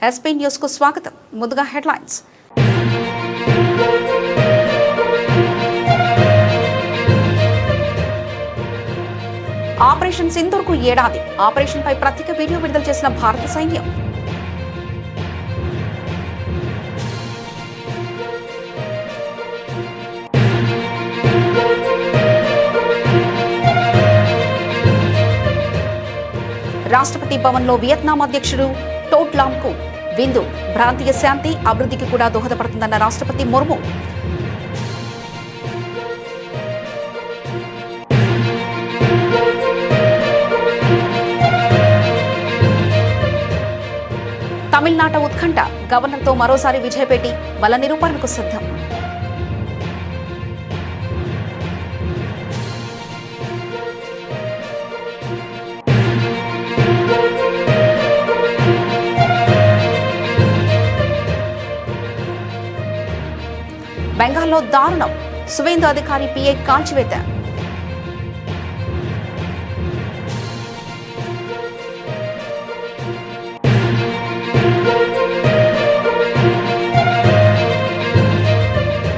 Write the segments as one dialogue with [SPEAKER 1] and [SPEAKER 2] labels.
[SPEAKER 1] SP news కు స్వాగతం. ముందుగా హెడ్లైన్స్. ఆపరేషన్ సింధూర్ కు ఏడాది. ఆపరేషన్ పై ప్రత్యేక వీడియో విడుదల చేసిన భారత సైన్యం. రాష్ట్రపతి భవన్లో వియత్నాం అధ్యక్షుడు టోట్ లామ్ కు విందు. ప్రాంతీయ శాంతి అభివృద్ధికి కూడా దోహదపడుతుందన్న రాష్ట్రపతి ముర్ము. తమిళనాట ఉత్కంఠ. గవర్నర్తో మరోసారి విజయపేటి బల నిరూపణకు సిద్ధం. బెంగాల్లో దారుణం. సువేందు అధికారి పిఐ కాల్చివేత.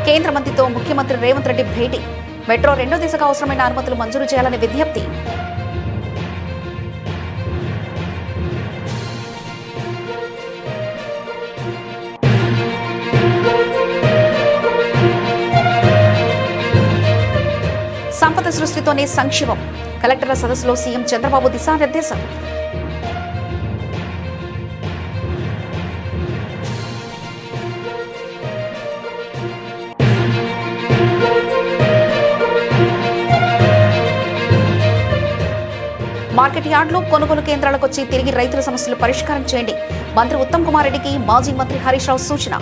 [SPEAKER 1] కేంద్ర మంత్రితో ముఖ్యమంత్రి రేవంత్ రెడ్డి భేటీ. మెట్రో 2వ దశకు అవసరమైన అనుమతులు మంజూరు చేయాలని విజ్ఞప్తి. సంపద సృష్టితోనే సంక్షేమం. కలెక్టర్ల సదస్సులో సీఎం చంద్రబాబు దిశానిర్దేశం. మార్కెట్ యార్డులు, కొనుగోలు కేంద్రాలకు వచ్చి తిరిగి రైతుల సమస్యలు పరిష్కారం చేయండి. మంత్రి ఉత్తమ్ కుమార్ రెడ్డికి మాజీ మంత్రి హరీష్ రావు సూచన.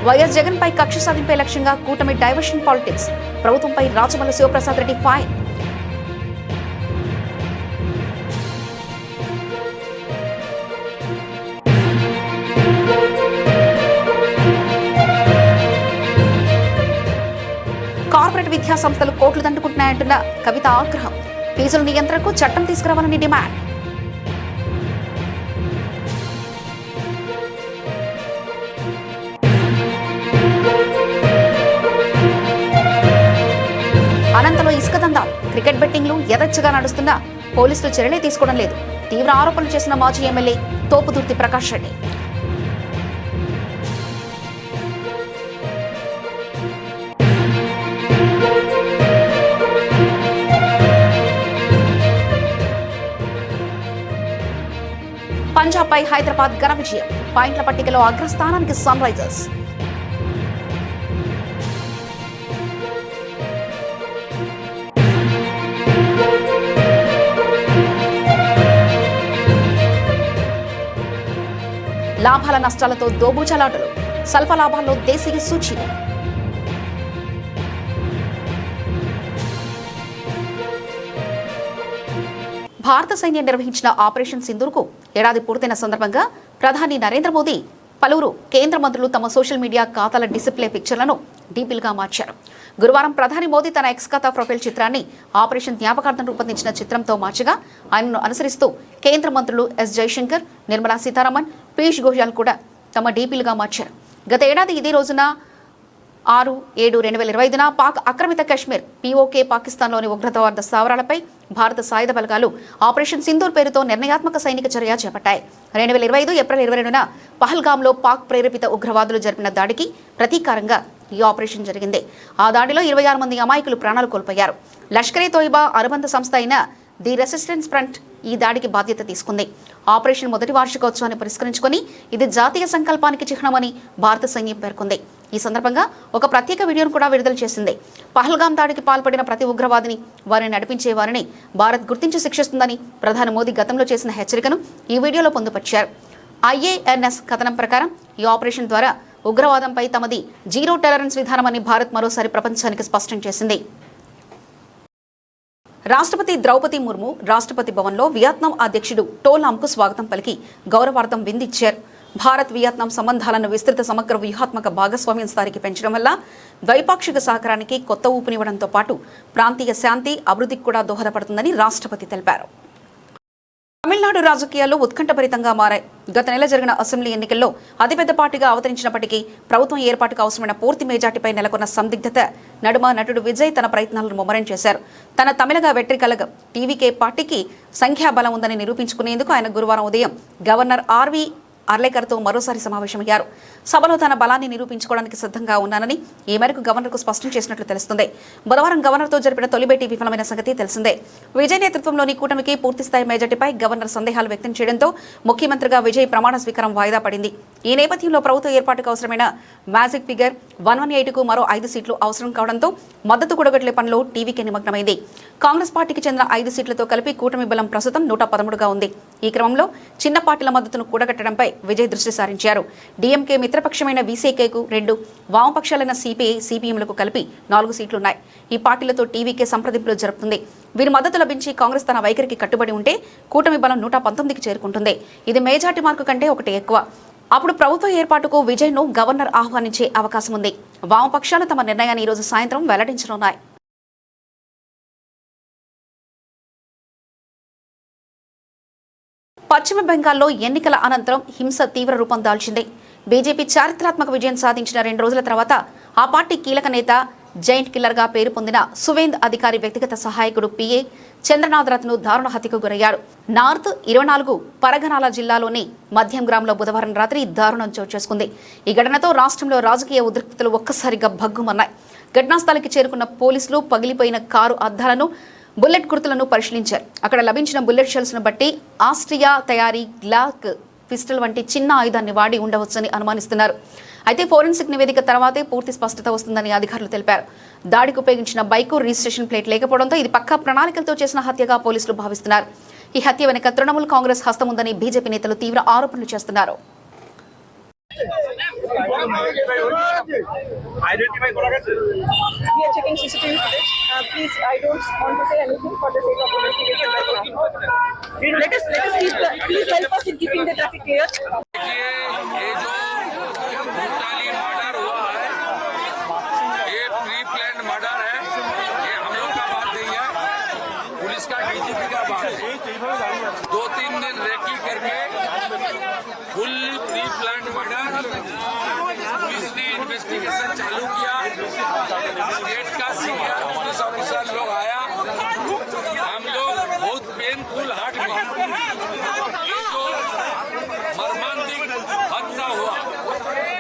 [SPEAKER 1] వైఎస్ జగన్ పై కక్ష సాధింపే లక్ష్యంగా కూటమి డైవర్షన్ పాలిటిక్స్. ప్రభుత్వంపై రాచమల్లు శివప్రసాద్ రెడ్డి ఫైర్. కార్పొరేట్ విద్యా సంస్థలు కోట్లు దండుకుంటున్నాయంటున్న కవిత ఆగ్రహం. ఫీజుల నియంత్రణకు చట్టం తీసుకురావాలని డిమాండ్. అనంతలో ఇసుక దందాలు. క్రికెట్ బెట్టింగ్లు యథేచ్ఛగా నడుస్తున్న పోలీసులు చర్యలే తీసుకోవడం లేదు. తీవ్ర ఆరోపణలు చేసిన మాజీ ఎమ్మెల్యే తోపుదుర్తి ప్రకాష్ రెడ్డి. పంజాబ్ పై హైదరాబాద్ ఘన విజయం. పాయింట్ల పట్టికలో అగ్రస్థానానికి సన్ రైజర్స్. లాభాల నష్టాలతో దోబూచలాటలు. స్వల్ప లాభాల్లో దేశీయ సూచీలు. భారత సైన్యం నిర్వహించిన ఆపరేషన్ సింధూర్ కు ఏడాది పూర్తయిన సందర్భంగా ప్రధాని నరేంద్ర మోదీ, పలువురు కేంద్ర మంత్రులు తమ సోషల్ మీడియా ఖాతాల డిస్ప్లే పిక్చర్లను డీపీలుగా మార్చారు. గురువారం ప్రధాని మోదీ తన ఎక్స్ ఖాతా ప్రొఫైల్ చిత్రాన్ని ఆపరేషన్ జ్ఞాపకార్థం రూపొందించిన చిత్రంతో మార్చగా, ఆయనను అనుసరిస్తూ కేంద్ర మంత్రులు ఎస్ జైశంకర్, నిర్మలా సీతారామన్, పీయూష్ గోయల్ కూడా తమ డీపీలుగా మార్చారు. గత ఏడాది ఇదే రోజున 6/7/2025న పాక్ ఆక్రమిత కశ్మీర్ పీఓకే పాకిస్తాన్లోని ఉగ్రవాద స్థావరాలపై భారత సాయుధ బలగాలు ఆపరేషన్ సింధూర్ పేరుతో నిర్ణయాత్మక సైనిక చర్య చేపట్టాయి. 2025 ఏప్రిల్ 22న పహల్గామ్లో పాక్ ప్రేరేపిత ఉగ్రవాదులు జరిపిన దాడికి ప్రతీకారంగా ఈ ఆపరేషన్ జరిగింది. ఆ దాడిలో 26 మంది అమాయకులు ప్రాణాలు కోల్పోయారు. లష్కరే తోయిబా అనుబంధ సంస్థ అయిన ది రెసిస్టెన్స్ ఫ్రంట్ ఈ దాడికి బాధ్యత తీసుకుంది. ఆపరేషన్ మొదటి వార్షికోత్సవాన్ని పురస్కరించుకొని ఇది జాతీయ సంకల్పానికి చిహ్నమని భారత సైన్యం పేర్కొంది. ఈ సందర్భంగా ఒక ప్రత్యేక వీడియోను కూడా విడుదల చేసింది. పహల్గామ్ దాడికి పాల్పడిన ప్రతి ఉగ్రవాదిని, వారిని నడిపించే వారిని భారత్ గుర్తించి శిక్షిస్తుందని ప్రధాని మోదీ గతంలో చేసిన హెచ్చరికను ఈ వీడియోలో పొందుపరిచారు. IANS కథనం ప్రకారం ఈ ఆపరేషన్ ద్వారా ఉగ్రవాదంపై తమది జీరో టాలరెన్స్ విధానమని భారత్ మరోసారి ప్రపంచానికి స్పష్టం చేసింది. రాష్ట్రపతి ద్రౌపది ముర్ము రాష్ట్రపతి భవన్లో వియత్నాం అధ్యక్షుడు టో లామ్కు స్వాగతం పలికి గౌరవార్థం విందిచ్చారు. భారత్ వియత్నాం సంబంధాలను విస్తృత సమగ్ర వ్యూహాత్మక భాగస్వామ్యం స్థాయికి పెంచడం వల్ల ద్వైపాక్షిక సహకారానికి కొత్త ఊపునివ్వడంతో పాటు ప్రాంతీయ శాంతి అభివృద్ధికి కూడా దోహదపడుతుందని రాష్ట్రపతి తెలిపారు. తమిళనాడు రాజకీయాల్లో ఉత్కంఠభరితంగా మారాయి. గత నెల జరిగిన అసెంబ్లీ ఎన్నికల్లో అతిపెద్ద పార్టీగా అవతరించినప్పటికీ ప్రభుత్వం ఏర్పాటుకు అవసరమైన పూర్తి మెజార్టీపై నెలకొన్న సందిగ్ధత నడుమ నటుడు విజయ్ తన ప్రయత్నాలను ముమ్మరం చేశారు. తన తమిళగా వెట్రికలగ టీవీకే పార్టీకి సంఖ్యాబలం ఉందని నిరూపించుకునేందుకు ఆయన గురువారం ఉదయం గవర్నర్ ఆర్వి అర్లేకర్తో మరోసారి సమావేశమయ్యారు. సభలో తన బలాన్ని నిరూపించుకోవడానికి సిద్ధంగా ఉన్నానని ఈ మేరకు గవర్నర్కు స్పష్టం చేసినట్లు తెలుస్తుంది. బుధవారం గవర్నర్తో జరిపిన తొలి భేటీ విఫలమైన సంగతి తెలిసిందే. విజయ్ నేతృత్వంలోని కూటమికి పూర్తిస్థాయి మెజార్టీపై గవర్నర్ సందేహాలు వ్యక్తం చేయడంతో ముఖ్యమంత్రిగా విజయ్ ప్రమాణ స్వీకారం వాయిదా పడింది. ఈ నేపథ్యంలో ప్రభుత్వ ఏర్పాటుకు అవసరమైన మ్యాజిక్ ఫిగర్ 118కు మరో 5 సీట్లు అవసరం కావడంతో మద్దతు కూడగట్లే పనిలో టీవీకే నిమగ్నమైంది. కాంగ్రెస్ పార్టీకి చెందిన 5 సీట్లతో కలిపి కూటమి బలం ప్రస్తుతం 113గా ఉంది. ఈ క్రమంలో చిన్న పార్టీల మద్దతును కూడగట్టడంపై విజయ్ దృష్టి సారించారు. డీఎంకే మిత్రపక్షమైన వీసీకేకు 2, వామపక్షాలైన సిపిఐ, సిపిఎంలకు కలిపి 4 సీట్లున్నాయి. ఈ పార్టీలతో టీవీకే సంప్రదింపులు జరుపుతుంది. వీరి మద్దతు లభించి కాంగ్రెస్ తన వైఖరికి కట్టుబడి ఉంటే కూటమి బలం 119కి చేరుకుంటుంది. ఇది మెజార్టీ మార్కు కంటే 1 ఎక్కువ. అప్పుడు ప్రభుత్వ ఏర్పాటుకు విజయ్ను గవర్నర్ ఆహ్వానించే అవకాశం ఉంది. వామపక్షాలు తమ నిర్ణయాన్ని ఈరోజు సాయంత్రం వెల్లడించనున్నాయి. పశ్చిమ బెంగాల్లో ఎన్నికల అనంతరం హింస తీవ్ర రూపం దాల్చింది. బీజేపీ చారిత్రాత్మక విజయం సాధించిన 2 రోజుల తర్వాత ఆ పార్టీ కీలక నేత, జైంట్ కిల్లర్గా పేరు పొందిన సువేంద్ అధికారి వ్యక్తిగత సహాయకుడు పిఏ చంద్రనాథ్ రథ్ను దారుణ హత్యకు గురయ్యారు. నార్త్ 24 పరగనాల జిల్లాలోని మధ్యం గ్రామంలో బుధవారం రాత్రి దారుణం చోటు చేసుకుంది. ఈ ఘటనతో రాష్ట్రంలో రాజకీయ ఉద్రిక్తతలు ఒక్కసారిగా భగ్గుమన్నాయి. ఘటనా స్థలికి చేరుకున్న పోలీసులు పగిలిపోయిన కారు అద్దాలను, బుల్లెట్ గుర్తులను పరిశీలించారు. అక్కడ లభించిన బుల్లెట్ షెల్స్ను బట్టి ఆస్ట్రియా తయారీ గ్లాక్ పిస్టల్ వంటి చిన్న ఆయుధాన్ని వాడి ఉండవచ్చని అనుమానిస్తున్నారు. అయితే ఫోరెన్సిక్ నివేదిక తర్వాతే పూర్తి స్పష్టత వస్తుందని అధికారులు తెలిపారు. దాడికి ఉపయోగించిన బైకు రిజిస్ట్రేషన్ ప్లేట్ లేకపోవడంతో ఇది పక్కా ప్రణాళికలతో చేసిన హత్యగా పోలీసులు భావిస్తున్నారు. ఈ హత్య వెనుక తృణమూల్ కాంగ్రెస్ హస్తం ఉందని బీజేపీ నేతలు తీవ్ర ఆరోపణలు చేస్తున్నారు.
[SPEAKER 2] Fully pre planned murder, police ने इन्वेस्टिगेशन चालू किया, स्टेट का सीनियर पुलिस ऑफिसर लोग आया, हम लोग बहुत पेनफुल हार्ट में ये जो मर्मांतिक हादसा हुआ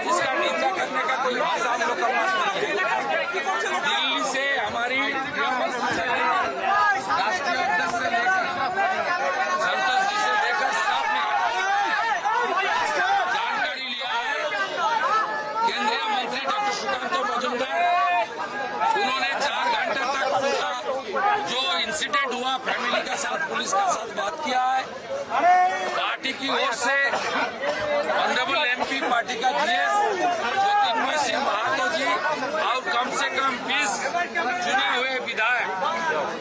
[SPEAKER 2] इसका निंदा करने का कोई भाषा हम लोग का पास नहीं है। दिल्ली से हमारी राष्ट्रीय अध्यक्ष से लेकर संतोष जी से लेकर सब ने जानकारी लिया है। केंद्रीय मंत्री डॉक्टर सुकांतो मजूमदार उन्होंने 4 घंटे तक पूरा जो इंसिडेंट हुआ फैमिली के साथ, पुलिस के साथ बात किया है। पार्टी की ओर से ऑनरेबल एमपी पार्टी का जीएस ज्योतिर्मय सिंह महातो जी और कम से कम 20 चुने हुए विधायक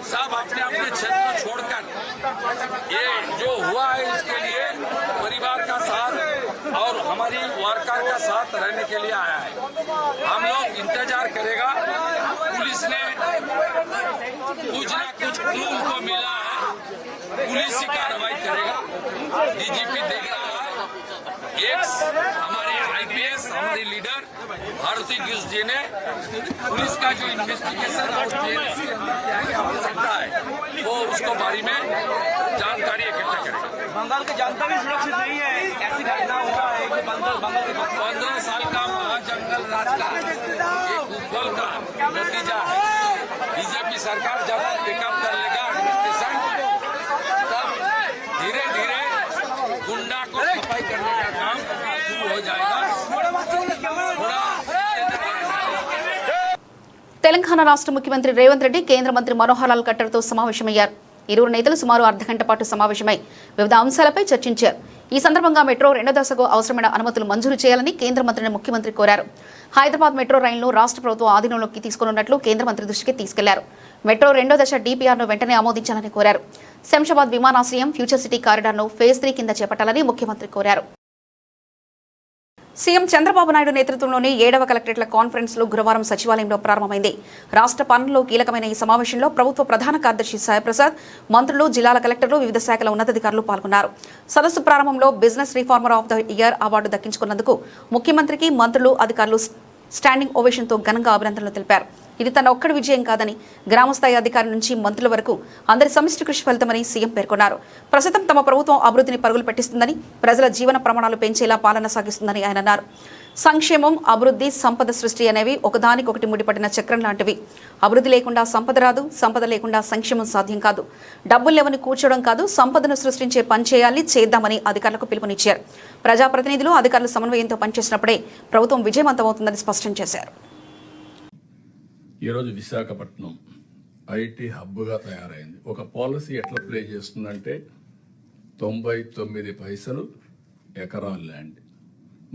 [SPEAKER 2] सब अपने अपने क्षेत्र छोड़कर ये जो हुआ है इसके लिए परिवार का साथ और हमारी वर्कर का साथ रहने के लिए आया है। हम लोग इंतजार करेगा। पुलिस ने कुछ ना कुछ क्लू उनको मिला है, पुलिस ही कार्रवाई करेगा। डीजीपी देख रहा है। हमारे आईपीएस हमारी लीडर भारती गिस जी ने पुलिस का जो इन्वेस्टिगेशन और हो सकता है वो उसको बारे में जानकारी इकट्ठा करेगा।
[SPEAKER 3] बंगाल के जनता भी सुरक्षित नहीं है, ऐसी घटना हुआ है कि बंगाल के
[SPEAKER 2] 15 साल का महाजंगल राज का एक उपबल का नतीजा है। बीजेपी सरकार जब पिकअप कर लेगा एडमिनिस्ट्रेशन तब धीरे धीरे गुंडा को सफाई करने का काम शुरू हो जाएगा।
[SPEAKER 1] తెలంగాణ రాష్ట్ర ముఖ్యమంత్రి రేవంత్ రెడ్డి కేంద్ర మంత్రి మనోహర్ లాల్ ఖట్టర్తో సమావేశమయ్యారు. ఇరువురు నేతలు సుమారు అర్ధగంట పాటు సమావేశమై వివిధ అంశాలపై చర్చించారు. ఈ సందర్భంగా మెట్రో 2వ దశకు అవసరమైన అనుమతులు మంజూరు చేయాలని కేంద్ర మంత్రిని ముఖ్యమంత్రి కోరారు. హైదరాబాద్ మెట్రో రైలును రాష్ట్ర ప్రభుత్వం ఆధీనంలోకి తీసుకోనున్నట్లు కేంద్ర మంత్రి దృష్టికి తీసుకెళ్లారు. మెట్రో 2వ దశ డీపీఆర్ను వెంటనే ఆమోదించాలని కోరారు. శంషాబాద్ విమానాశ్రయం, ఫ్యూచర్ సిటీ కారిడార్ను ఫేజ్ 3 కింద చేపట్టాలని ముఖ్యమంత్రి కోరారు. సీఎం చంద్రబాబు నాయుడు నేతృత్వంలోని 7వ కలెక్టరేట్ల కాన్ఫరెన్స్లో గురువారం సచివాలయంలో ప్రారంభమైంది. రాష్ట్ర పాలనలో కీలకమైన ఈ సమావేశంలో ప్రభుత్వ ప్రధాన కార్యదర్శి సాయిప్రసాద్, మంత్రులు, జిల్లాల కలెక్టర్లు, వివిధ శాఖల ఉన్నతాధికారులు పాల్గొన్నారు. సదస్సు ప్రారంభంలో business reformer of the year award దక్కించుకున్నందుకు ముఖ్యమంత్రికి మంత్రులు, అధికారులు స్టాండింగ్ ఓవేషన్తో ఘనంగా అభినందనలు తెలిపారు. ఇది తన ఒక్కడి విజయం కాదని, గ్రామస్థాయి అధికారి నుంచి మంత్రుల వరకు అందరి సమిష్టి కృషి ఫలితమని సీఎం పేర్కొన్నారు. ప్రస్తుతం తమ ప్రభుత్వం అభివృద్ధిని పరుగులు పెట్టిస్తుందని, ప్రజల జీవన ప్రమాణాలు పెంచేలా పాలన సాగిస్తుందని ఆయన అన్నారు. సంక్షేమం, అభివృద్ధి, సంపద సృష్టి అనేవి ఒకదానికొకటి ముడిపడిన చక్రం లాంటివి. అభివృద్ధి లేకుండా సంపద రాదు, సంపద లేకుండా సంక్షేమం సాధ్యం కాదు. డబ్బులు లేవని కూర్చోవడం కాదు, సంపదను సృష్టించే పని చేయాలి, చేద్దామని అధికారులకు పిలుపునిచ్చారు. ప్రజాప్రతినిధులు, అధికారులు సమన్వయంతో పనిచేసినప్పుడే ప్రభుత్వం విజయవంతమవుతుందని స్పష్టం చేశారు.
[SPEAKER 4] ఈరోజు విశాఖపట్నం ఐటీ హబ్గా తయారైంది. ఒక పాలసీ ఎట్లా ప్లే చేస్తుందంటే 99 పైసలు ఎకరాల ల్యాండ్.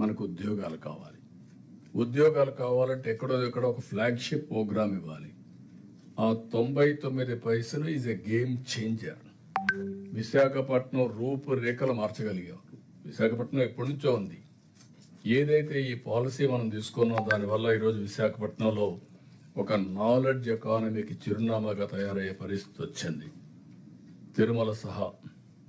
[SPEAKER 4] మనకు ఉద్యోగాలు కావాలి. ఉద్యోగాలు కావాలంటే ఎక్కడో ఒక ఫ్లాగ్షిప్ ప్రోగ్రామ్ ఇవ్వాలి. ఆ 99 పైసలు is a game changer. Visakhapatnam రూపురేఖలు మార్చగలిగాం. విశాఖపట్నం ఎప్పటి నుంచో ఉంది. ఏదైతే ఈ పాలసీ మనం తీసుకున్నాం, దానివల్ల ఈరోజు విశాఖపట్నంలో ఒక నాలెడ్జ్ ఎకానమీకి చిరునామాగా తయారయ్యే పరిస్థితి వచ్చింది, తిరుమల సహా.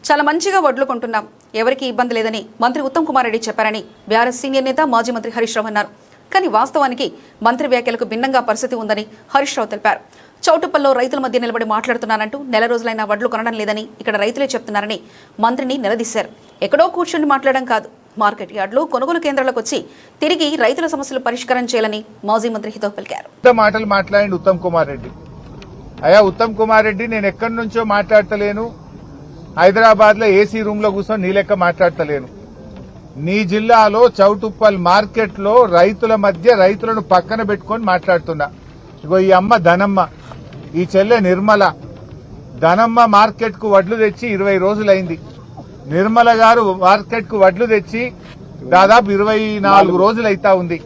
[SPEAKER 1] చాలా మంచిగా వడ్లు కొంటున్నాం, ఎవరికి ఇబ్బంది లేదని మంత్రి ఉత్తమ్ కుమార్ రెడ్డి చెప్పారని బీఆర్ఎస్ సీనియర్ నేత మాజీ మంత్రి హరీష్ రావు అన్నారు. కానీ వాస్తవానికి మంత్రి వ్యాఖ్యలకు భిన్నంగా పరిస్థితి ఉందని హరీష్ రావు తెలిపారు. చౌటుప్పల్లో రైతుల మధ్య నిలబడి మాట్లాడుతున్నానంటూ నెల రోజులైనా వడ్లు కొనడం లేదని ఇక్కడ రైతులే చెప్తున్నారని మంత్రిని నిలదీశారు. ఎక్కడో కూర్చొని మాట్లాడడం కాదు, మార్కెట్ యార్డులు, కొనుగోలు కేంద్రాలకు వచ్చి తిరిగి రైతుల సమస్యలు పరిష్కారం చేయాలని మాజీ మంత్రి హితవు పలికారు.
[SPEAKER 5] మాటలు మాట్లాడి ఉత్తమ్ కుమార్ రెడ్డి, అయ్యా ఉత్తమ్ కుమార్ రెడ్డి, నేను ఎక్కడి నుంచో మాట్లాడతలేను, హైదరాబాద్ లో ఏసీ రూమ్ లో కూర్చొని నీ లెక్క మాట్లాడతలేను. నీ జిల్లాలో చౌటుప్పల్ మార్కెట్ లో రైతుల మధ్య రైతులను పక్కన పెట్టుకొని మాట్లాడుతున్నా. ఇగో ఈ అమ్మ ధనమ్మ, ఈ చెల్లె నిర్మల. ధనమ్మ మార్కెట్ కు వడ్లు తెచ్చి 20 రోజులైంది. నిర్మల గారు మార్కెట్ కు వడ్లు తెచ్చి దాదాపు 24 రోజులైతా ఉంది.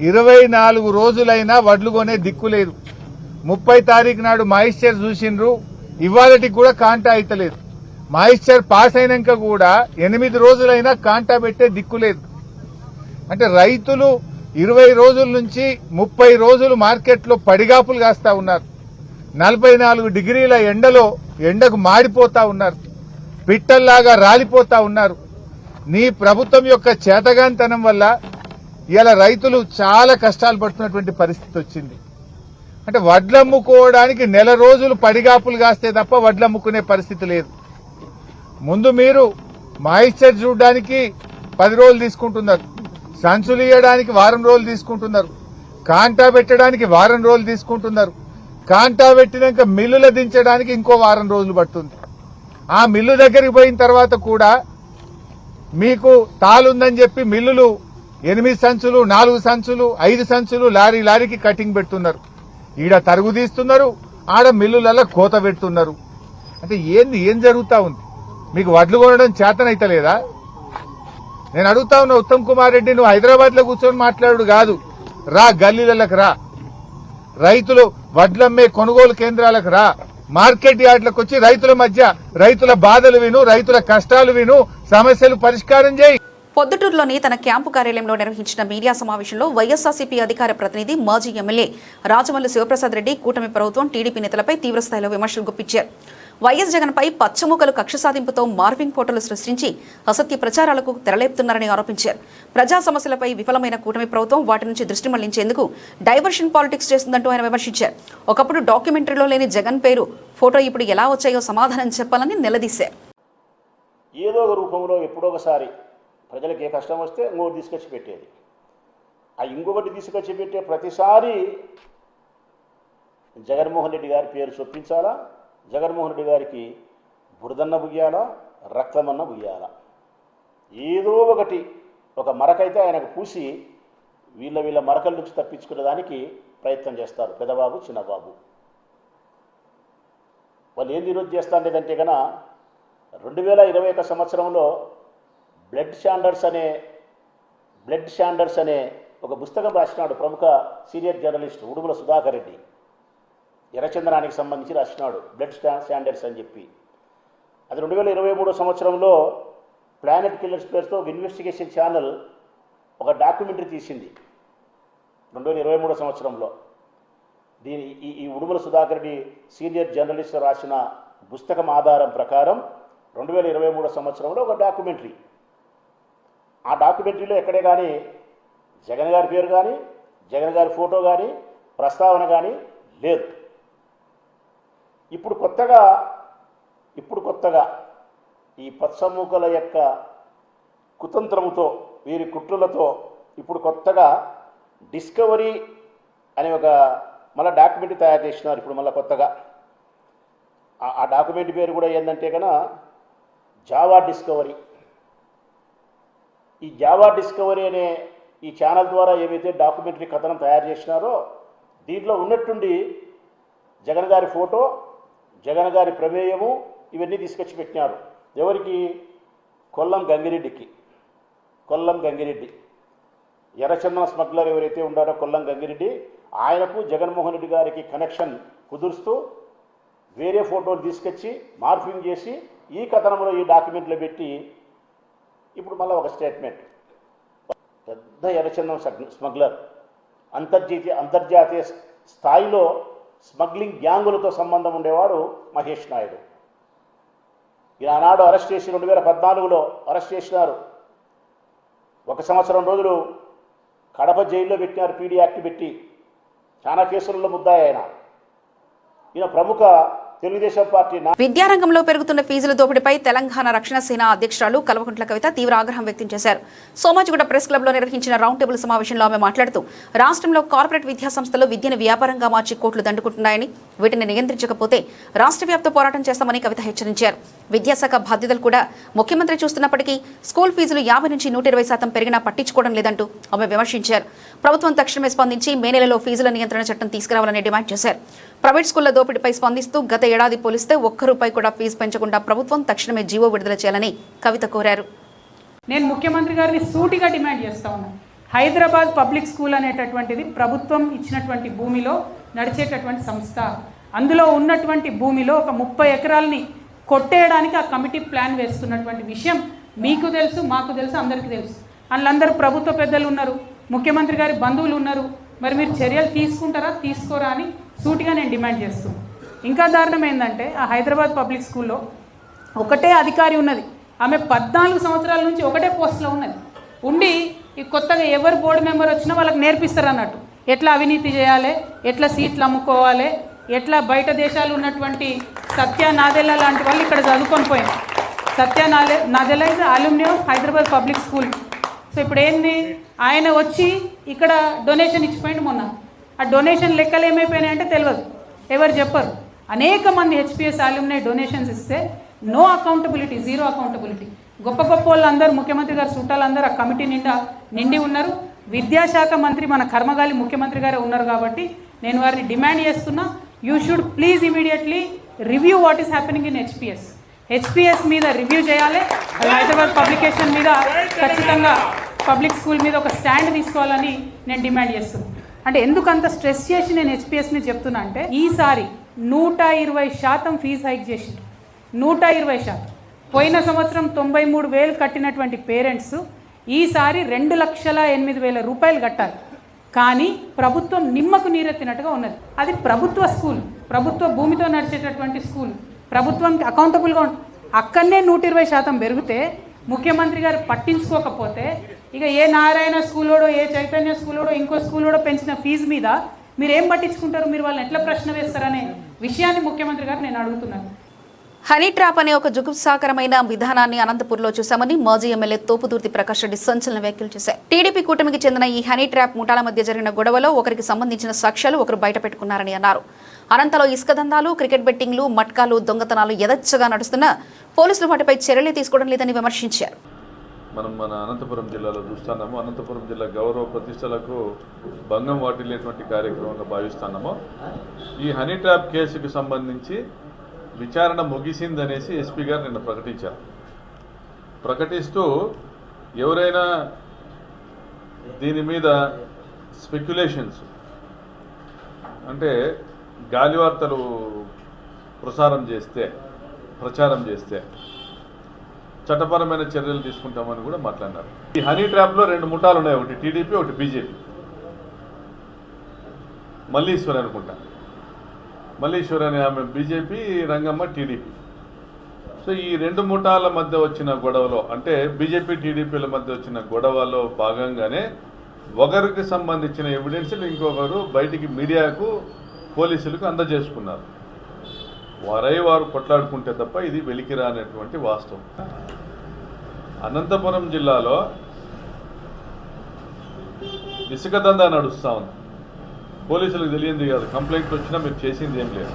[SPEAKER 5] 24 రోజులైనా వడ్లు కొనే దిక్కు లేదు. 30 తారీఖు నాడు మాయిశ్చర్ చూసిండ్రు, ఇవాళకి కూడా కాంటా అయితలేదు. మాయిశ్చర్ పాస్ అయినాక కూడా 8 రోజులైనా కాంటా పెట్టే దిక్కు లేదు. అంటే రైతులు 20 రోజుల నుంచి 30 రోజులు మార్కెట్ లో పడిగాపులు కాస్తా ఉన్నారు. 44 డిగ్రీల ఎండకు మాడిపోతా ఉన్నారు, పిట్టల్లాగా రాలిపోతా ఉన్నారు. నీ ప్రభుత్వం యొక్క చేతగాంతనం వల్ల ఇలా రైతులు చాలా కష్టాలు పడుతున్నటువంటి పరిస్థితి వచ్చింది. అంటే వడ్లమ్ముకోవడానికి నెల రోజులు పడిగాపులు కాస్తే తప్ప వడ్లమ్ముకునే పరిస్థితి లేదు. ముందు మీరు మాయిశ్చర్ చూడడానికి 10 రోజులు తీసుకుంటున్నారు, సంచులు ఇయ్యడానికి వారం రోజులు తీసుకుంటున్నారు, కాంటా పెట్టడానికి వారం రోజులు తీసుకుంటున్నారు. కాంటా పెట్టినాక మిల్లుల దించడానికి ఇంకో వారం రోజులు పడుతుంది. ఆ మిల్లు దగ్గరికి పోయిన తర్వాత కూడా మీకు తాలుందని చెప్పి మిల్లులు 8 సంచులు, 4 సంచులు, 5 సంచులు లారీకి కటింగ్ పెడుతున్నారు. ఈడ తరుగు తీస్తున్నారు, ఆడ మిల్లులలో కోత పెడుతున్నారు. అంటే ఏం జరుగుతా ఉంది? మీకు వడ్లు కొనడం చేతనైతలేదా? నేను అడుగుతా ఉన్నా ఉత్తమ్ కుమార్ రెడ్డి, నువ్వు హైదరాబాద్ లో కూర్చొని మాట్లాడు కాదు, రా గల్లీలకు రా, రైతులు వడ్లమ్మే కొనుగోలు కేంద్రాలకు రా, మార్కెట్ యార్డులకు వచ్చి రైతుల మధ్య రైతుల బాధలు విను, రైతుల కష్టాలు విను, సమస్యలు పరిష్కారం చేయి.
[SPEAKER 1] పొద్దుటూరులోని తన క్యాంపు కార్యాలయంలో నిర్వహించిన మీడియా సమావేశంలో వైఎస్ఆర్సీపీ అధికార ప్రతినిధి, మాజీ ఎమ్మెల్యే రాజమల్లి శివప్రసాద్ రెడ్డి కూటమి ప్రభుత్వం, టీడీపీ నేతలపై తీవ్రస్థాయిలో విమర్శలు గుప్పించారు. వైఎస్ జగన్పై పచ్చముకలు కక్ష సాధింపుతో మార్వింగ్ పోటలు సృష్టించి అసత్య ప్రచారాలకు తెరలేపుతున్నారని ఆరోపించారు. ప్రజా సమస్యలపై విఫలమైన కూటమి ప్రభుత్వం వాటి నుంచి దృష్టి మళ్లించేందుకు డైవర్షన్ పాలిటిక్స్ చేస్తుందంటూ ఆయన విమర్శించారు. ఒకప్పుడు డాక్యుమెంటరీలో లేని జగన్ పేరు, ఫోటో ఇప్పుడు ఎలా వచ్చాయో సమాధానం చెప్పాలని నిలదీశారు.
[SPEAKER 6] ఏదో ఒక రూపంలో ఎప్పుడో ఒకసారి ప్రజలకు ఏ కష్టం వస్తే ఇంకొకటి తీసుకొచ్చి పెట్టేది. ఆ ఇంకొకటి తీసుకొచ్చి పెట్టే ప్రతిసారి జగన్మోహన్ రెడ్డి గారి పేరు చొప్పించాలా, జగన్మోహన్ రెడ్డి గారికి బురదన్న బుయ్యాలా, రక్తమన్న బుయ్యాలా, ఏదో ఒకటి ఒక మరకైతే ఆయనకు పూసి వీళ్ళ మరకల నుంచి తప్పించుకునే దానికి ప్రయత్నం చేస్తారు పెద్దబాబు, చిన్నబాబు. వాళ్ళు ఏం ఈరోజు చేస్తాండేదంటే కన్నా 2021 సంవత్సరంలో బ్లడ్ షాండర్స్ అనే ఒక పుస్తకం రాసినాడు ప్రముఖ సీనియర్ జర్నలిస్ట్ ఉడుగుల సుధాకర్ రెడ్డి. ఎర్రచందనానికి సంబంధించి రాసినాడు బ్లడ్ స్టాండర్డ్స్ అని చెప్పి. అది 2023 సంవత్సరంలో ప్లానెట్ కిల్లర్స్ పేరుతో ఇన్వెస్టిగేషన్ ఛానల్ ఒక డాక్యుమెంటరీ తీసింది 2023 సంవత్సరంలో. ఈ ఉడుమల సుధాకర్ రెడ్డి సీనియర్ జర్నలిస్ట్ రాసిన పుస్తకం ఆధారం ప్రకారం 2023 సంవత్సరంలో ఒక డాక్యుమెంటరీ. ఆ డాక్యుమెంటరీలో ఎక్కడే కానీ జగన్ గారి పేరు కానీ జగన్ గారి ఫోటో కానీ ప్రస్తావన కానీ లేదు. ఇప్పుడు కొత్తగా ఈ పచ్చమూకల యొక్క కుతంత్రముతో వీరి కుట్రలతో ఇప్పుడు కొత్తగా డిస్కవరీ అనే ఒక మళ్ళీ డాక్యుమెంటరీ తయారు చేసినారు. ఇప్పుడు మళ్ళీ కొత్తగా ఆ డాక్యుమెంటరీ పేరు కూడా ఏంటంటే కన్నా జావా డిస్కవరీ. ఈ జావా డిస్కవరీ అనే ఈ ఛానల్ ద్వారా ఏవైతే డాక్యుమెంటరీ కథనం తయారు చేసినారో దీంట్లో ఉన్నట్టుండి జగన్ గారి ఫోటో, జగన్ గారి ప్రమేయము ఇవన్నీ తీసుకొచ్చి పెట్టినారు. ఎవరికి? కొల్లం గంగిరెడ్డి ఎర్రచందన స్మగ్లర్ ఎవరైతే ఉన్నారో కొల్లం గంగిరెడ్డి, ఆయనకు జగన్మోహన్ రెడ్డి గారికి కనెక్షన్ కుదురుస్తూ వేరే ఫోటోలు తీసుకొచ్చి మార్ఫింగ్ చేసి ఈ కథనంలో ఈ డాక్యుమెంట్లో పెట్టి ఇప్పుడు మళ్ళీ ఒక స్టేట్మెంట్. పెద్ద ఎర్రచందనం స్మగ్లర్, అంతర్జాతీయ స్థాయిలో స్మగ్లింగ్ గ్యాంగులతో సంబంధం ఉండేవాడు మహేష్ నాయుడు. ఈనాడు అరెస్ట్ చేసి 2014లో అరెస్ట్ చేసినారు. 1 సంవత్సరం రోజులు కడప జైల్లో పెట్టినారు, పీడీ యాక్ట్ పెట్టి. చాలా కేసులలో ముద్దాయి ఆయన. ఈయన ప్రముఖ తెలుగుదేశం పార్టీ.
[SPEAKER 1] విద్యారంగంలో పెరుగుతున్న ఫీజుల దోపిడీపై తెలంగాణ రక్షణ సేన అధ్యక్షురాలు కల్వకుంట్ల కవిత తీవ్ర ఆగ్రహం వ్యక్తం చేశారు. సోమాజిగూడ ప్రెస్ క్లబ్లో నిర్వహించిన రౌండ్ టేబుల్ సమావేశంలో ఆమె మాట్లాడుతూ రాష్ట్రంలో కార్పొరేట్ విద్యా సంస్థలు విద్యను వ్యాపారంగా మార్చి కోట్లు దండుకుంటున్నాయని, వీటిని నియంత్రించకపోతే రాష్ట్ర వ్యాప్త పోరాటం చేస్తామని కవిత హెచ్చరించారు. విద్యాశాఖ బాధ్యతలు కూడా ముఖ్యమంత్రి చూస్తున్నప్పటికీ స్కూల్ ఫీజులు 50 నుంచి 120% పెరిగినా పట్టించుకోవడం లేదంటూ ఆమె విమర్శించారు. ప్రభుత్వం తక్షణమే స్పందించి మే నెలలో ఫీజుల నియంత్రణ చట్టం తీసుకురావాలని డిమాండ్ చేశారు. ప్రైవేట్ స్కూళ్ల దోపిడీపై స్పందిస్తూ గత ఏడాది పోలిస్తే ₹1 కూడా ఫీజు పెంచకుండా ప్రభుత్వం తక్షణమే జీవో విడుదల చేయాలని కవిత కోరారు.
[SPEAKER 7] నేను ముఖ్యమంత్రి గారిని సూటిగా డిమాండ్ చేస్తా ఉన్నాను. హైదరాబాద్ పబ్లిక్ స్కూల్ అనేటటువంటిది ప్రభుత్వం ఇచ్చినటువంటి భూమిలో నడిచేటటువంటి సంస్థ. అందులో ఉన్నటువంటి భూమిలో ఒక 30 ఎకరాలని కొట్టేయడానికి ఆ కమిటీ ప్లాన్ వేస్తున్నటువంటి విషయం మీకు తెలుసు, మాకు తెలుసు, అందరికీ తెలుసు. వాళ్ళందరూ ప్రభుత్వ పెద్దలు ఉన్నారు, ముఖ్యమంత్రి గారి బంధువులు ఉన్నారు. మరి మీరు చర్యలు తీసుకుంటారా తీసుకోరా అని సూటిగా నేను డిమాండ్ చేస్తున్నాను. ఇంకా దారుణం ఏంటంటే ఆ హైదరాబాద్ పబ్లిక్ స్కూల్లో ఒకటే అధికారి ఉన్నది. ఆమె 14 సంవత్సరాల నుంచి ఒకటే పోస్ట్లో ఉన్నది. ఉండి ఈ కొత్తగా ఎవరు బోర్డు మెంబర్ వచ్చినా వాళ్ళకి నేర్పిస్తారు అన్నట్టు. ఎట్లా అవినీతి చేయాలి, ఎట్లా సీట్లు అమ్ముకోవాలి, ఎట్లా బయట దేశాలు ఉన్నటువంటి సత్య నాదెల్లా లాంటి వాళ్ళు ఇక్కడ చదువుకొని పోయారు. Satya Nadella is alumni of Hyderabad public school. So ఇప్పుడు ఏంది, ఆయన వచ్చి ఇక్కడ డొనేషన్ ఇచ్చిపోయింది మొన్న. ఆ డొనేషన్ లెక్కలు ఏమైపోయినాయంటే తెలియదు, ఎవరు చెప్పరు. అనేక మంది హెచ్పిఎస్ అల్యూమిని డొనేషన్స్ ఇస్తే నో అకౌంటబిలిటీ, జీరో అకౌంటబిలిటీ. గొప్ప గొప్ప వాళ్ళందరూ, ముఖ్యమంత్రి గారు చుట్టాలందరూ ఆ కమిటీ నిండి ఉన్నారు. విద్యాశాఖ మంత్రి మన కర్మగాలి ముఖ్యమంత్రి గారే ఉన్నారు. కాబట్టి నేను వారిని డిమాండ్ చేస్తున్నా, you should please immediately review what is happening in HPS మీద రివ్యూ చేయాలి. హైదరాబాద్ పబ్లికేషన్ మీద ఖచ్చితంగా పబ్లిక్ స్కూల్ మీద ఒక స్టాండ్ తీసుకోవాలని నేను డిమాండ్ చేస్తున్నాను. అంటే ఎందుకు అంత స్ట్రెస్ చేసి నేను హెచ్పిఎస్ని చెప్తున్నా అంటే ఈసారి 120% ఫీజు హైక్ చేసింది. 120%. పోయిన సంవత్సరం 93,000 కట్టినటువంటి పేరెంట్స్ ఈసారి 2,08,000 రూపాయలు కట్టాలి. కానీ ప్రభుత్వం నిమ్మకు నీరెత్తినట్టుగా ఉన్నది. అది ప్రభుత్వ స్కూల్, ప్రభుత్వ భూమితో నడిచేటటువంటి స్కూల్, ప్రభుత్వానికి అకౌంటబుల్గా ఉంటుంది. అక్కడనే 120% పెరిగితే ముఖ్యమంత్రి గారు పట్టించుకోకపోతే ఇక ఏ నారాయణ స్కూలోడో, ఏ చైతన్య స్కూలోడో, ఇంకో స్కూలోడో పెంచిన ఫీజు మీద మీరు ఏం పట్టించుకుంటారు? మీరు వాళ్ళని ఎట్లా ప్రశ్న వేస్తారనే విషయాన్ని ముఖ్యమంత్రి గారు నేను అడుగుతున్నాను.
[SPEAKER 1] హనీ ట్రాప్ అనే ఒక జుగుప్సాకరమైన విధానాన్ని అనంతపూర్లో చూశామని మాజీ ఎమ్మెల్యే తోపుదుర్తి ప్రకాష్ రెడ్డి సంచలన వ్యాఖ్యలు చేశారు. టీడీపీ కూటమికి చెందిన ఈ హనీ ట్రాప్ ముఠాల మధ్య జరిగిన గొడవలో ఒకరికి సంబంధించిన సాక్ష్యాలు ఒకరు బయటపెట్టుకున్నారని అన్నారు. అనంతలో ఇసుక దందాలు, క్రికెట్ బెట్టింగ్లు, మట్కాలు, దొంగతనాలు యథేచ్ఛగా నడుస్తున్నా పోలీసులు వాటిపై చర్యలు తీసుకోవడం లేదని విమర్శించారు.
[SPEAKER 8] మనం మన అనంతపురం జిల్లాలో చూస్తున్నాము. అనంతపురం జిల్లా గౌరవ ప్రతిష్టలకు భంగం వాటిల్లేటువంటి కార్యక్రమంగా భావిస్తున్నాము. ఈ హనీ ట్రాప్ కేసుకు సంబంధించి విచారణ ముగిసిందనేసి ఎస్పీ గారు నిన్న ప్రకటించారు. ప్రకటిస్తూ ఎవరైనా దీని మీద స్పెక్యులేషన్స్ అంటే గాలివార్తలు ప్రచారం చేస్తే చట్టపరమైన చర్యలు తీసుకుంటామని కూడా మాట్లాడినారు. ఈ హనీ ట్రాప్లో 2 ముఠాలు ఉన్నాయి, ఒకటి టీడీపీ, ఒకటి బీజేపీ. మల్లీశ్వరి అనుకుంటా, మల్లీశ్వరి అనే ఆమె బీజేపీ, రంగమ్మ టీడీపీ. సో ఈ 2 ముఠాల మధ్య వచ్చిన గొడవలో, అంటే బీజేపీ టీడీపీల మధ్య వచ్చిన గొడవలో భాగంగానే ఒకరికి సంబంధించిన ఎవిడెన్స్లు ఇంకొకరు బయటికి మీడియాకు, పోలీసులకు అందజేసుకున్నారు. వారు కొట్లాడుకుంటే తప్ప ఇది వెలికిరానటువంటి వాస్తవం. అనంతపురం జిల్లాలో ఇసుక దందా నడుస్తూ ఉంది. పోలీసులకు తెలియంది కాదు, కంప్లైంట్లు వచ్చినా మీరు చేసింది ఏం లేదు.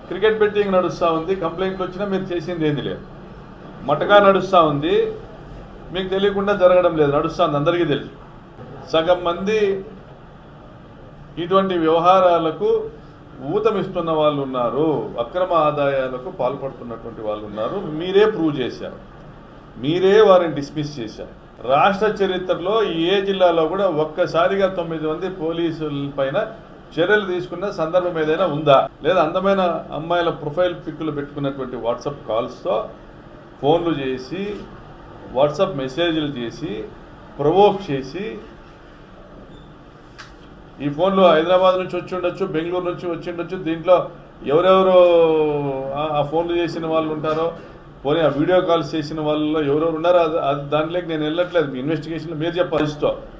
[SPEAKER 8] క్రికెట్ బెట్టింగ్ నడుస్తూ ఉంది, కంప్లైంట్లు వచ్చినా మీరు చేసింది ఏంది లేదు. మటకా నడుస్తూ ఉంది, మీకు తెలియకుండా జరగడం లేదు, నడుస్తుంది, అందరికీ తెలుసు. సగం మంది ఇటువంటి వ్యవహారాలకు ఊతమిస్తున్న వాళ్ళు ఉన్నారు, అక్రమ ఆదాయాలకు పాల్పడుతున్నటువంటి వాళ్ళు ఉన్నారు. మీరే ప్రూవ్ చేశారు, మీరే వారిని డిస్మిస్ చేశారు. రాష్ట్ర చరిత్రలో ఏ జిల్లాలో కూడా ఒక్కసారిగా 9 మంది పోలీసుల పైన చర్యలు తీసుకున్న సందర్భం ఏదైనా ఉందా? లేదా అందమైన అమ్మాయిల ప్రొఫైల్ పిక్కులు పెట్టుకున్నటువంటి వాట్సాప్ కాల్స్తో ఫోన్లు చేసి, వాట్సాప్ మెసేజ్లు చేసి, ప్రొవోక్ చేసి, ఈ ఫోన్లు హైదరాబాద్ నుంచి వచ్చి ఉండొచ్చు, బెంగళూరు నుంచి వచ్చి ఉండొచ్చు, దీంట్లో ఎవరెవరు ఆ ఫోన్లు చేసిన వాళ్ళు ఉంటారో, పోనీ ఆ వీడియో కాల్స్ చేసిన వాళ్ళలో ఎవరెవరు ఉన్నారో అది దాంట్లోకి నేను వెళ్ళట్లేదు. మీ ఇన్వెస్టిగేషన్లో మీరు చెప్పాలి.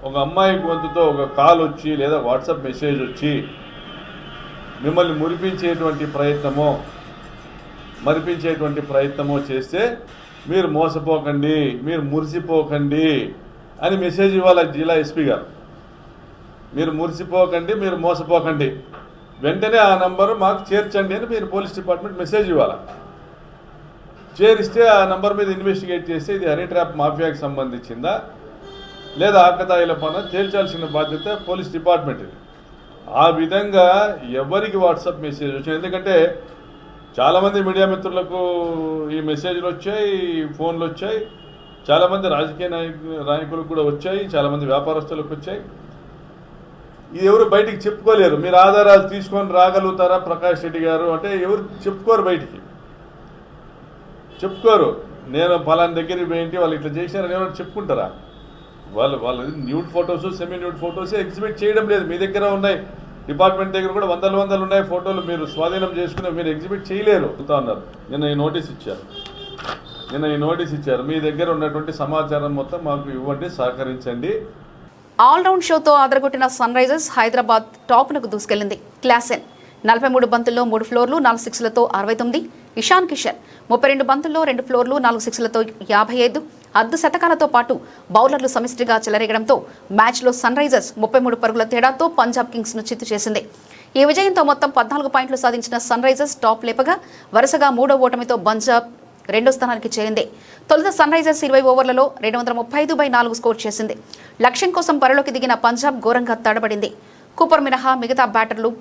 [SPEAKER 8] ఒక అమ్మాయి గొంతుతో ఒక కాల్ వచ్చి లేదా వాట్సాప్ మెసేజ్ వచ్చి మిమ్మల్ని మరిపించేటువంటి ప్రయత్నమో చేస్తే మీరు మోసపోకండి, మీరు మురిసిపోకండి అని మెసేజ్ ఇవ్వాలి జిల్లా ఎస్పీ గారు. మీరు మురిసిపోకండి, మీరు మోసపోకండి, వెంటనే ఆ నంబరు మాకు చేర్చండి అని మీరు పోలీస్ డిపార్ట్మెంట్ మెసేజ్ ఇవ్వాలి. చేరిస్తే ఆ నంబర్ మీద ఇన్వెస్టిగేట్ చేస్తే ఇది హనీ ట్రాప్ మాఫియాకి సంబంధించిందా లేదా ఆకతాయిల పైన తేల్చాల్సిన బాధ్యత పోలీస్ డిపార్ట్మెంట్. ఆ విధంగా ఎవరికి వాట్సాప్ మెసేజ్ వచ్చింది, ఎందుకంటే చాలామంది మీడియా మిత్రులకు ఈ మెసేజ్లు వచ్చాయి, ఫోన్లు వచ్చాయి, చాలామంది రాజకీయ నాయకులకు కూడా వచ్చాయి, చాలామంది వ్యాపారస్తులకు వచ్చాయి. ఇది ఎవరు బయటికి చెప్పుకోలేరు. మీరు ఆధారాలు తీసుకొని రాగలుగుతారా ప్రకాష్ రెడ్డి గారు అంటే ఎవరు చెప్పుకోరు, బయటికి చెప్పుకోరు. నేను ఫలానా దగ్గరికి పోయింటి వాళ్ళు ఇట్లా చేశారని ఎవరు చెప్పుకుంటారా? వాళ్ళు nude photos, semi nude photos exhibit చేయడం లేదు. మీ దగ్గర ఉన్నాయి, డిపార్ట్మెంట్ దగ్గర కూడా వందలు ఉన్నాయి ఫోటోలు, మీరు స్వాధీనం చేసుకుని మీరు ఎగ్జిబిట్ చేయలేరు అన్నారు. నిన్న ఈ నోటీస్ ఇచ్చారు, మీ దగ్గర ఉన్నటువంటి సమాచారం మొత్తం మాకు ఇవ్వండి, సహకరించండి.
[SPEAKER 1] ఆల్రౌండ్ షోతో అదరగొట్టిన సన్ రైజర్స్ హైదరాబాద్ టాప్నకు దూసుకెళ్లింది. క్లాసెన్ 43 బంతుల్లో 3 ఫ్లోర్లు 4 సిక్స్లతో 69, ఇషాన్ కిషన్ 32 బంతుల్లో 2 ఫ్లోర్లు 4 సిక్స్లతో 55, అర్ధ శతకాలతో పాటు బౌలర్లు సమిష్టిగా చెలరేగడంతో మ్యాచ్లో సన్ రైజర్స్ 33 పరుగుల తేడాతో పంజాబ్ కింగ్స్ను చిత్తు చేసింది. ఈ విజయంతో మొత్తం 14 పాయింట్లు సాధించిన సన్ రైజర్స్ టాప్ లేపగా వరుసగా 3వ ఓటమితో పంజాబ్ 2వ స్థానానికి చేరింది. తొలుత సన్ రైజర్స్ 20 ఓవర్లలో 235/4 స్కోర్ చేసింది. లక్ష్యం కోసం బరిలోకి దిగిన పంజాబ్ ఘోరంగా తడబడింది. కూపర్ మినహా మిగతా బ్యాటర్లు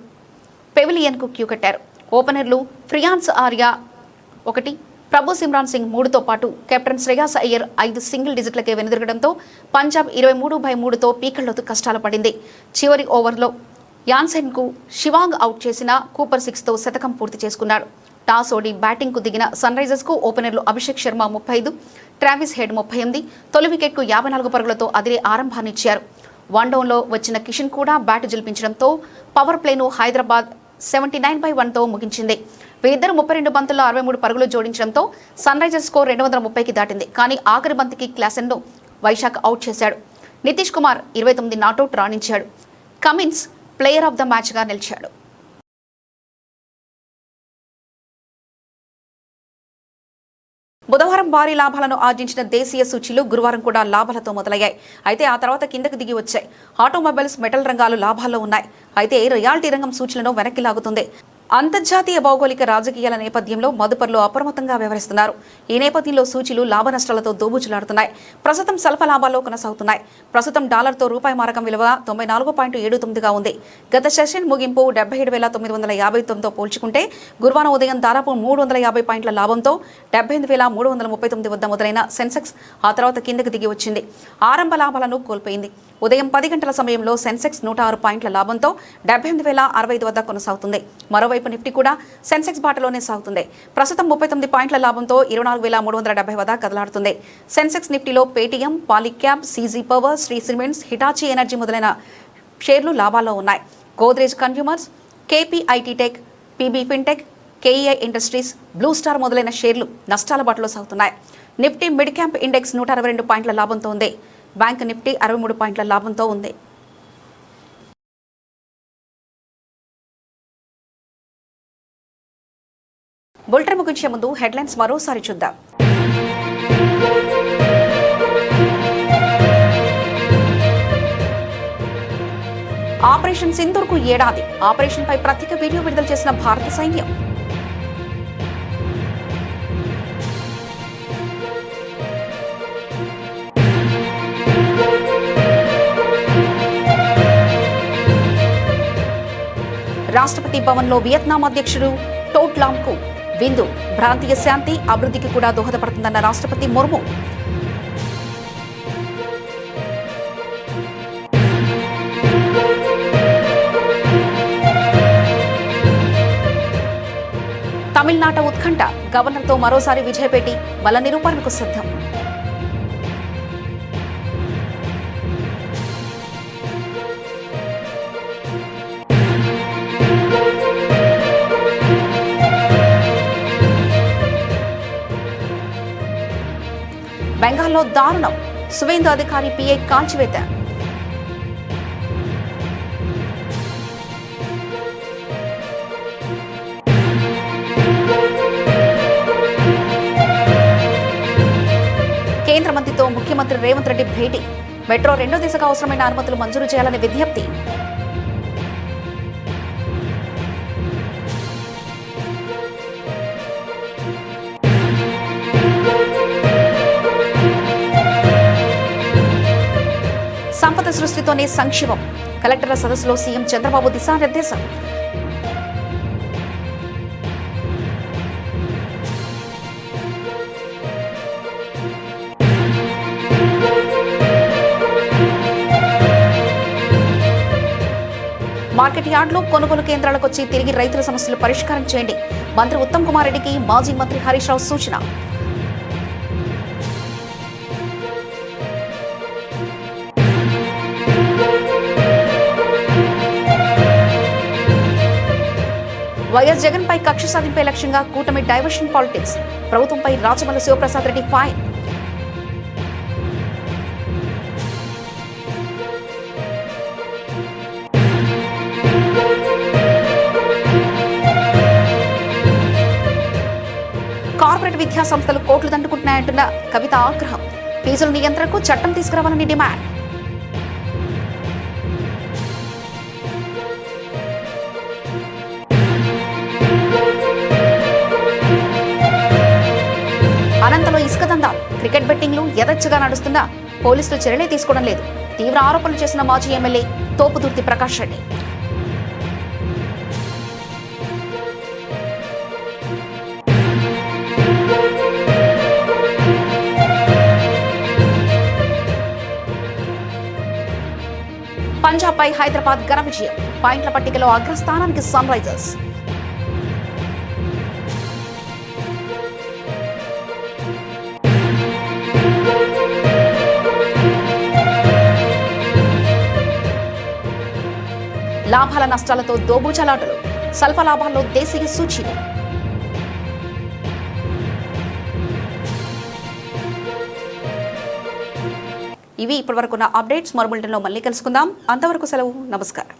[SPEAKER 1] పెవిలియన్కు క్యూ కట్టారు. ఓపెనర్లు ఫ్రియాన్స్ ఆర్యా 1, ప్రభు సిమ్రాన్ సింగ్ 3తో పాటు కెప్టెన్ శ్రేయాస్ అయ్యర్ 5 సింగిల్ డిజిట్లకే వెనుదిరగడంతో పంజాబ్ 23/3తో పీకల్లోతు కష్టాలు పడింది. చివరి ఓవర్లో యాన్సెన్కు శివాంగ్ అవుట్ చేసిన కూపర్ 6తో శతకం పూర్తి చేసుకున్నాడు. టాస్ ఓడి బ్యాటింగ్కు దిగిన సన్ రైజర్స్కు ఓపెనర్లు అభిషేక్ శర్మ 35, ట్రావిస్ హెడ్ 38, తొలి వికెట్కు 54 పరుగులతో అదిరే ఆరంభాన్నిచ్చారు. 1 డౌన్లో వచ్చిన కిషన్ కూడా బ్యాట్ జిల్పించడంతో పవర్ ప్లేను హైదరాబాద్ 79/1తో ముగించింది. వీరిద్దరు 32 బంతుల్లో 63 పరుగులు జోడించడంతో సన్ రైజర్స్ స్కోర్ 230కి దాటింది. కానీ ఆఖరి బంతికి క్లాసెన్ను వైశాఖ్ అవుట్ చేశాడు. నితీష్ కుమార్ 29 నాటౌట్ రాణించాడు. కమిన్స్ ప్లేయర్ ఆఫ్ ద మ్యాచ్గా నిలిచాడు. బుధవారం భారీ లాభాలను ఆర్జించిన దేశీయ సూచీలు గురువారం కూడా లాభాలతో మొదలయ్యాయి. అయితే ఆ తర్వాత కిందకు దిగి వచ్చాయి. ఆటోమొబైల్స్, మెటల్ రంగాలు లాభాల్లో ఉన్నాయి. అయితే రియాలిటీ రంగం సూచీలను వెనక్కి లాగుతుంది. అంతర్జాతీయ భౌగోళిక రాజకీయాల నేపథ్యంలో మదుపర్లు అప్రమత్తంగా వ్యవహరిస్తున్నారు. ఈ నేపథ్యంలో సూచీలు లాభ నష్టాలతో దోబుచులాడుతున్నాయి. ప్రస్తుతం స్వల్ప లాభాల్లో కొనసాగుతున్నాయి. ప్రస్తుతం డాలర్తో రూపాయి మారకం విలువ 94.79గా ఉంది. గత సెషన్ ముగింపు 77,959తో పోల్చుకుంటే గురువారం ఉదయం దాదాపు 350 పాయింట్ల లాభంతో 78,339 వద్ద మొదలైన సెన్సెక్స్ ఆ తర్వాత కిందకి దిగి వచ్చింది. ఆరంభ లాభాలను కోల్పోయింది. ఉదయం 10 గంటల సమయంలో సెన్సెక్స్ 106 పాయింట్ల లాభంతో 78,065 వద్ద కొనసాగుతుంది. మరోవైపు మరోవైపు నిఫ్టీ కూడా సెన్సెక్స్ బాటలోనే సాగుతుంది. ప్రస్తుతం 39 పాయింట్ల లాభంతో 24,370 వద్ద కదలాడుతుంది. సెన్సెక్స్ నిఫ్టీలో Paytm, Polycab, CG power, Shree cements, Hitachi energy మొదలైన షేర్లు లాభాల్లో ఉన్నాయి. Godrej consumers, KPIT tech, PB fintech, KEI industries, blue star మొదలైన షేర్లు నష్టాల బాటలో సాగుతున్నాయి. నిఫ్టీ మిడ్ క్యాప్ ఇండెక్స్ 162 పాయింట్ల లాభంతో ఉంది. బ్యాంక్ నిఫ్టీ 63 పాయింట్ల లాభంతో ఉంది. బులెటిన్ ముగించే ముందు హెడ్లైన్స్ మరోసారి చూద్దాం. ఆపరేషన్ సింధూర్కు ఏడాది. ఆపరేషన్ పై ప్రత్యేక వీడియో విడుదల చేసిన భారత సైన్యం. రాష్ట్రపతి భవన్లో వియత్నాం అధ్యక్షుడు టోట్ లాంకు విందు. ప్రాంతీయ శాంతి, అభివృద్ధికి కూడా దోహదపడుతుందన్న రాష్ట్రపతి ముర్ము. తమిళనాట ఉత్కంఠ. గవర్నర్తో మరోసారి విజయపేటి బల నిరూపణకు సిద్ధం. బెంగాల్లో దారుణం. సువేందు అధికారి పిఐ కాల్చివేత. కేంద్ర మంత్రితో ముఖ్యమంత్రి రేవంత్ రెడ్డి భేటీ. మెట్రో 2వ దశకు అవసరమైన అనుమతులు మంజూరు చేయాలని విజ్ఞప్తి. సంపద సృష్టితోనే సంక్షేమం. కలెక్టర్ల సదస్సులో సీఎం చంద్రబాబు దిశానిర్దేశం. మార్కెట్ యార్డులు, కొనుగోలు కేంద్రాలకు వచ్చి తిరిగి రైతుల సమస్యలు పరిష్కారం చేయండి. మంత్రి ఉత్తమ్ కుమార్ రెడ్డికి మాజీ మంత్రి హరీష్ రావు సూచన. వైఎస్ జగన్ పై కక్ష సాధింపే లక్ష్యంగా కూటమి డైవర్షన్ పాలిటిక్స్. ప్రభుత్వంపై రాచమల్లు శివప్రసాద్ రెడ్డి ఫైర్. కార్పొరేట్ విద్యా సంస్థలు కోట్లు దండుకుంటున్నాయంటున్న కవిత ఆగ్రహం. ఫీజుల నియంత్రణకు చట్టం తీసుకురావాలని డిమాండ్. అనంతలో ఇసుక దందా. క్రికెట్ బెట్టింగ్లు యథేచ్ఛగా నడుస్తున్న పోలీసులు చర్యలే తీసుకోవడం లేదు. తీవ్ర ఆరోపణలు చేసిన మాజీ ఎమ్మెల్యే తోపుదుర్తి ప్రకాష్ రెడ్డి. పంజాబ్ పై హైదరాబాద్ ఘన విజయం. పాయింట్ల పట్టికలో అగ్రస్థానానికి సన్ రైజర్స్. లాభాల నష్టాలతో దోబూచలాటలు. స్వల్ప లాభాల్లో దేశీయ సూచీలు. ఇవి ఇప్పటివరకున్న అప్డేట్స్. మరో బులెటిన్లో మళ్ళీ కలుసుకుందాం. అంతవరకు సెలవు. నమస్కారం.